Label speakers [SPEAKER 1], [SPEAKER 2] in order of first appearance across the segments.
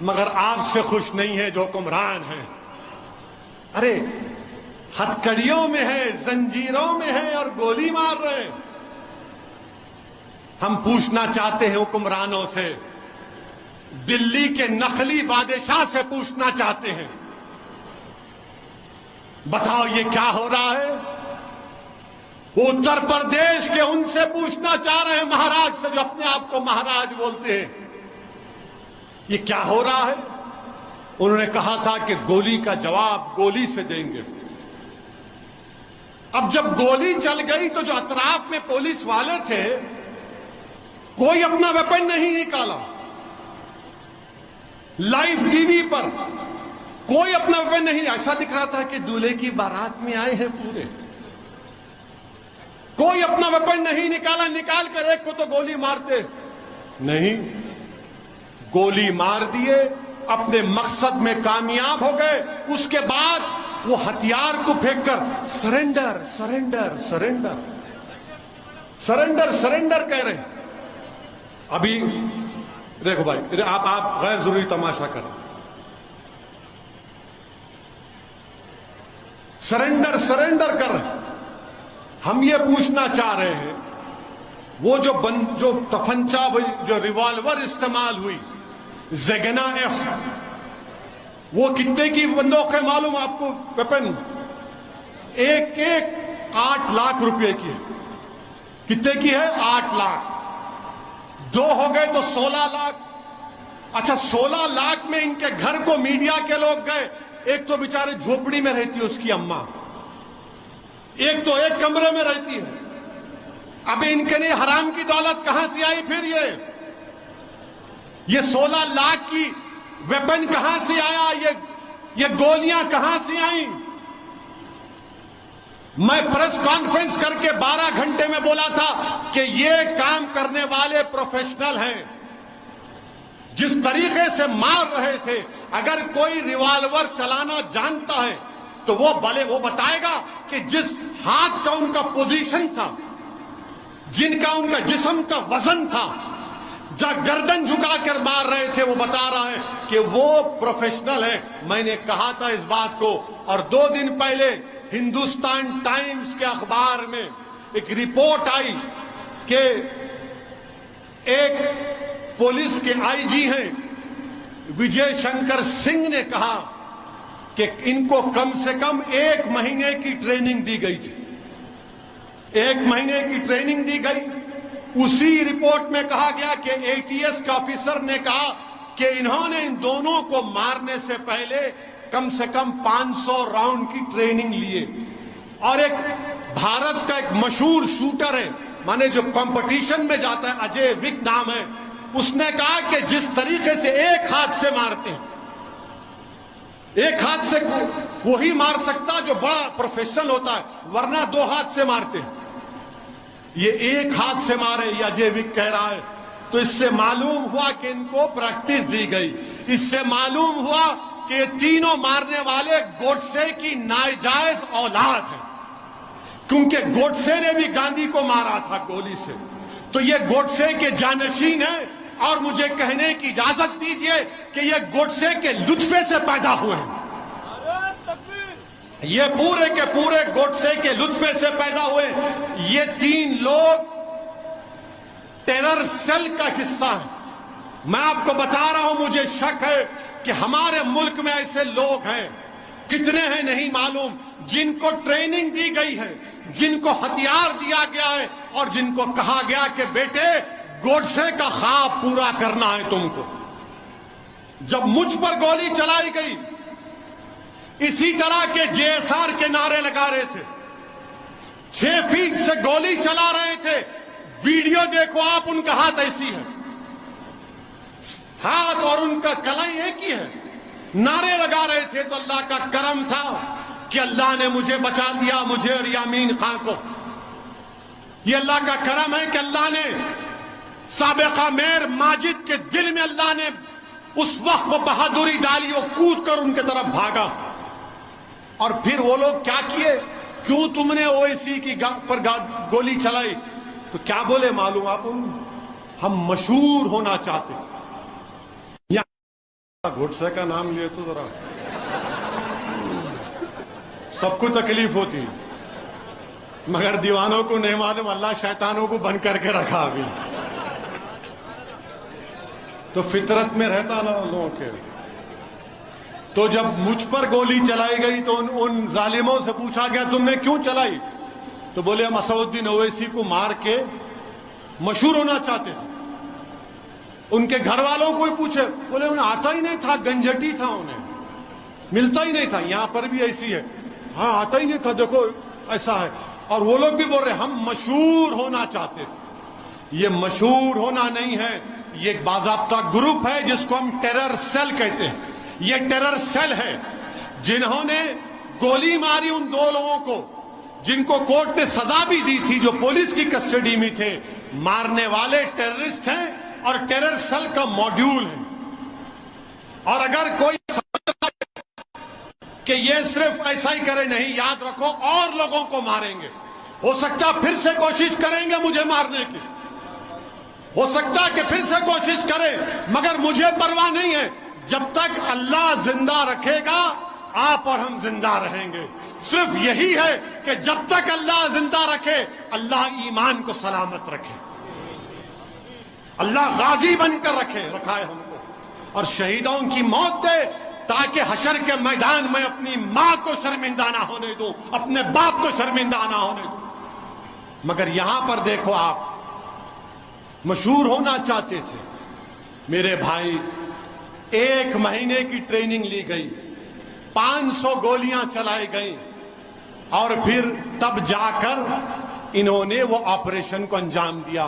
[SPEAKER 1] مگر آپ سے خوش نہیں ہے جو حکمران ہیں. ارے ہتھکڑیوں میں ہے، زنجیروں میں ہے اور گولی مار رہے ہیں. ہم پوچھنا چاہتے ہیں حکمرانوں سے، دلی کے نخلی بادشاہ سے پوچھنا چاہتے ہیں، بتاؤ یہ کیا ہو رہا ہے؟ وہ اتر پردیش کے ان سے پوچھنا چاہ رہے ہیں، مہاراج سے، جو اپنے آپ کو مہاراج بولتے ہیں، یہ کیا ہو رہا ہے؟ انہوں نے کہا تھا کہ گولی کا جواب گولی سے دیں گے. اب جب گولی چل گئی تو جو اطراف میں پولیس والے تھے، کوئی اپنا ویپن نہیں نکالا. لائیو ٹی وی پر کوئی اپنا ویپن نہیں، ایسا دکھ رہا تھا کہ دولہے کی بارات میں آئے ہیں پورے. کوئی اپنا ویپن نہیں نکالا، نکال کر ایک کو تو گولی مارتے نہیں، گولی مار دیے، اپنے مقصد میں کامیاب ہو گئے. اس کے بعد وہ ہتھیار کو پھینک کر surrender surrender surrender surrender surrender کہہ رہے ہیں. ابھی دیکھو بھائی، آپ غیر ضروری تماشا کریں. سرنڈر سرنڈر کر رہے ہیں. ہم یہ پوچھنا چاہ رہے ہیں، وہ جو تفنچا، جو ریوالور استعمال ہوئی، زیگنا ایف، وہ کتنے کی بندوق ہے معلوم آپ کو؟ ویپن ایک 8 لاکھ روپے کی ہے. کتنے کی ہے؟ 8 لاکھ. 2 ہو گئے تو 16 لاکھ. اچھا 16 لاکھ میں ان کے گھر کو میڈیا کے لوگ گئے. ایک تو بیچارے جھوپڑی میں رہتی ہے اس کی اماں، ایک تو ایک کمرے میں رہتی ہے. اب ان کے لیے حرام کی دولت کہاں سے آئی؟ پھر یہ 16 لاکھ کی ویپن کہاں سے آیا؟ یہ گولیاں کہاں سے آئیں؟ میں پریس کانفرنس کر کے 12 گھنٹے میں بولا تھا کہ یہ کام کرنے والے پروفیشنل ہیں. جس طریقے سے مار رہے تھے، اگر کوئی ریوالور چلانا جانتا ہے تو وہ بتائے گا کہ جس ہاتھ کا ان کا پوزیشن تھا، جن کا ان کا جسم کا وزن تھا، جہاں گردن جھکا کر مار رہے تھے، وہ بتا رہا ہے کہ وہ پروفیشنل ہے. میں نے کہا تھا اس بات کو، اور 2 دن پہلے ہندوستان ٹائمز کے اخبار میں ایک رپورٹ آئی کہ ایک پولیس کے آئی جی ہیں وجے شنکر سنگھ نے کہا کہ ان کو کم سے کم 1 مہینے کی ٹریننگ دی گئی تھی. 1 مہینے کی ٹریننگ دی گئی. اسی رپورٹ میں کہا گیا کہ ATS کا آفیسر نے کہا کہ انہوں نے ان دونوں کو مارنے سے پہلے کم سے کم 500 راؤنڈ کی ٹریننگ لیے. اور ایک بھارت کا ایک مشہور شوٹر ہے، مانے جو کمپٹیشن میں جاتا ہے، اجے وک نام ہے، اس نے کہا کہ جس طریقے سے ایک ہاتھ سے مارتے ہیں، ایک ہاتھ سے وہی مار سکتا جو بڑا پروفیشنل ہوتا ہے، ورنہ 2 ہاتھ سے مارتے ہیں. یہ ایک ہاتھ سے مارے، یہ اجے وک کہہ رہا ہے. تو اس سے معلوم ہوا کہ ان کو پریکٹس دی گئی. اس سے معلوم ہوا کہ یہ تینوں مارنے والے گوڈسے کی ناجائز اولاد ہیں، کیونکہ گوڈسے نے بھی گاندھی کو مارا تھا گولی سے. تو یہ گوڈسے کے جانشین ہیں، اور مجھے کہنے کی اجازت دیجئے کہ یہ گوڈسے کے لطفے سے پیدا ہوئے ہیں. یہ پورے کے پورے گوڈسے کے لطفے سے پیدا ہوئے. یہ 3 لوگ ٹیرر سیل کا حصہ ہیں. میں آپ کو بتا رہا ہوں، مجھے شک ہے کہ ہمارے ملک میں ایسے لوگ ہیں، کتنے ہیں نہیں معلوم، جن کو ٹریننگ دی گئی ہے، جن کو ہتھیار دیا گیا ہے، اور جن کو کہا گیا کہ بیٹے گوڈسے کا خواب پورا کرنا ہے تم کو. جب مجھ پر گولی چلائی گئی، اسی طرح کے JSR کے نعرے لگا رہے تھے، 6 فیٹ سے گولی چلا رہے تھے. ویڈیو دیکھو آپ، ان کا ہاتھ ایسی ہے، ہاتھ اور ان کا کلائی ایک ہی ہے. نعرے لگا رہے تھے. تو اللہ کا کرم تھا کہ اللہ نے مجھے بچا دیا، مجھے اور یامین خان کو. یہ اللہ کا کرم ہے کہ اللہ نے سابقہ میر ماجد کے دل میں اللہ نے اس وقت وہ بہادری ڈالی، وہ کود کر ان کے طرف بھاگا. اور پھر وہ لوگ کیا کیے؟ کیوں تم نے OAC کی پر گولی چلائی؟ تو کیا بولے معلوم آپ؟ ہم مشہور ہونا چاہتے تھے. گھٹسے کا نام لیے تو ذرا سب کو تکلیف ہوتی مگر دیوانوں کو نہیں معلوم اللہ شیطانوں کو بند کر کے رکھا ابھی تو فطرت میں رہتا نا لوگوں کے. تو جب مجھ پر گولی چلائی گئی تو ان ظالموں سے پوچھا گیا تم نے کیوں چلائی؟ تو بولے ہم اسد الدین اویسی کو مار کے مشہور ہونا چاہتے تھے. ان کے گھر والوں کو ہی پوچھے بولے انہیں آتا ہی نہیں تھا, گنجٹی تھا, انہیں ملتا ہی نہیں تھا. یہاں پر بھی ایسی ہے, ہاں آتا ہی نہیں تھا, دیکھو ایسا ہے. اور وہ لوگ بھی بول رہے ہم مشہور ہونا چاہتے تھے. یہ مشہور ہونا نہیں ہے, یہ ایک باضابطہ گروپ ہے جس کو ہم ٹیرر سیل کہتے ہیں. یہ ٹیرر سیل ہے جنہوں نے گولی ماری ان دو لوگوں کو جن کو کورٹ نے سزا بھی دی تھی, جو پولیس کی کسٹڈی میں تھے. مارنے والے ٹیررسٹ ہیں اور ٹیرر سیل کا موڈیول ہے. اور اگر کوئی کہ یہ صرف ایسا ہی کرے, نہیں, یاد رکھو اور لوگوں کو ماریں گے. ہو سکتا پھر سے کوشش کریں گے مجھے مارنے کی, ہو سکتا کہ پھر سے کوشش کرے, مگر مجھے پرواہ نہیں ہے. جب تک اللہ زندہ رکھے گا آپ اور ہم زندہ رہیں گے. صرف یہی ہے کہ جب تک اللہ زندہ رکھے اللہ ایمان کو سلامت رکھے, اللہ غازی بن کر رکھا ہے ہم کو, اور شہیدوں کی موت دے تاکہ حشر کے میدان میں اپنی ماں کو شرمندہ نہ ہونے دوں, اپنے باپ کو شرمندہ نہ ہونے دوں. مگر یہاں پر دیکھو, آپ مشہور ہونا چاہتے تھے. میرے بھائی, 1 مہینے کی ٹریننگ لی گئی, 500 گولیاں چلائی گئیں, اور پھر تب جا کر انہوں نے وہ آپریشن کو انجام دیا.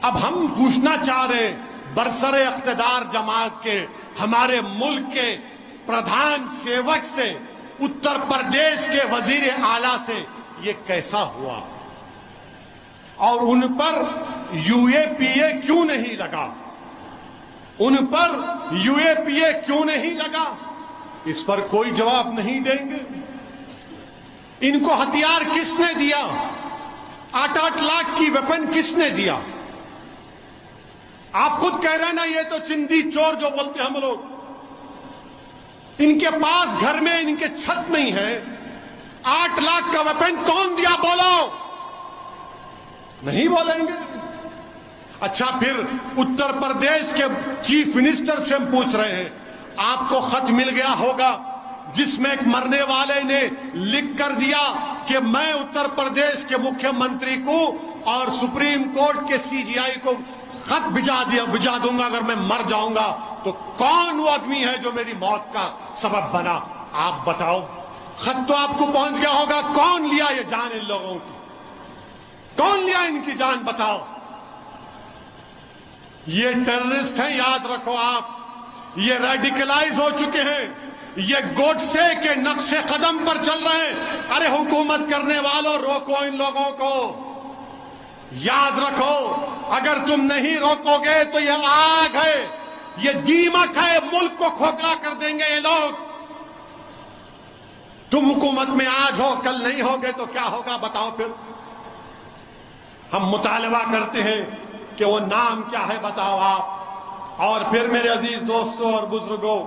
[SPEAKER 1] اب ہم پوچھنا چاہ رہے برسر اقتدار جماعت کے, ہمارے ملک کے پردھان سیوک سے, اتر پردیش کے وزیر اعلیٰ سے, یہ کیسا ہوا؟ اور ان پر UAPA کیوں نہیں لگا؟ ان پر UAPA کیوں نہیں لگا؟ اس پر کوئی جواب نہیں دیں گے. ان کو ہتھیار کس نے دیا؟ 8-8 لاکھ کی ویپن کس نے دیا؟ آپ خود کہہ رہے ہیں نا, یہ تو چندی چور جو بولتے ہیں ہم لوگ. ان کے پاس گھر میں ان کے چھت نہیں ہے, 8 لاکھ کا ویپن کون دیا؟ بولو. نہیں بولیں گے. اچھا, پھر اتر پردیش کے چیف منسٹر سے ہم پوچھ رہے ہیں, آپ کو خط مل گیا ہوگا جس میں ایک مرنے والے نے لکھ کر دیا کہ میں اتر پردیش کے مکھیہ منتری کو اور سپریم کورٹ کے CGI کو خط بھجا دوں گا اگر میں مر جاؤں گا. تو کون وہ آدمی ہے جو میری موت کا سبب بنا؟ آپ بتاؤ. خط تو آپ کو پہنچ گیا ہوگا, کون لیا یہ جان ان لوگوں کی؟ کون لیا ان کی جان؟ بتاؤ. یہ ٹیررسٹ ہیں, یاد رکھو آپ. یہ ریڈیکلائز ہو چکے ہیں, یہ گوڈسے کے نقش قدم پر چل رہے ہیں. ارے حکومت کرنے والوں, روکو ان لوگوں کو. یاد رکھو, اگر تم نہیں روکو گے تو یہ آگ ہے, یہ دیمک ہے, ملک کو کھوکھلا کر دیں گے یہ لوگ. تم حکومت میں آج ہو, کل نہیں ہوگے تو کیا ہوگا بتاؤ پھر. ہم مطالبہ کرتے ہیں کہ وہ نام کیا ہے بتاؤ آپ. اور پھر میرے عزیز دوستوں اور بزرگوں,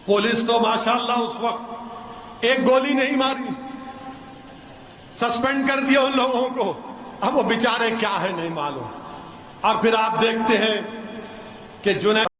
[SPEAKER 1] پولیس تو ماشاءاللہ اس وقت ایک گولی نہیں ماری, سسپینڈ کر دیا ان لوگوں کو. اب وہ بیچارے کیا ہے نہیں معلوم. اور پھر آپ دیکھتے ہیں کہ جنید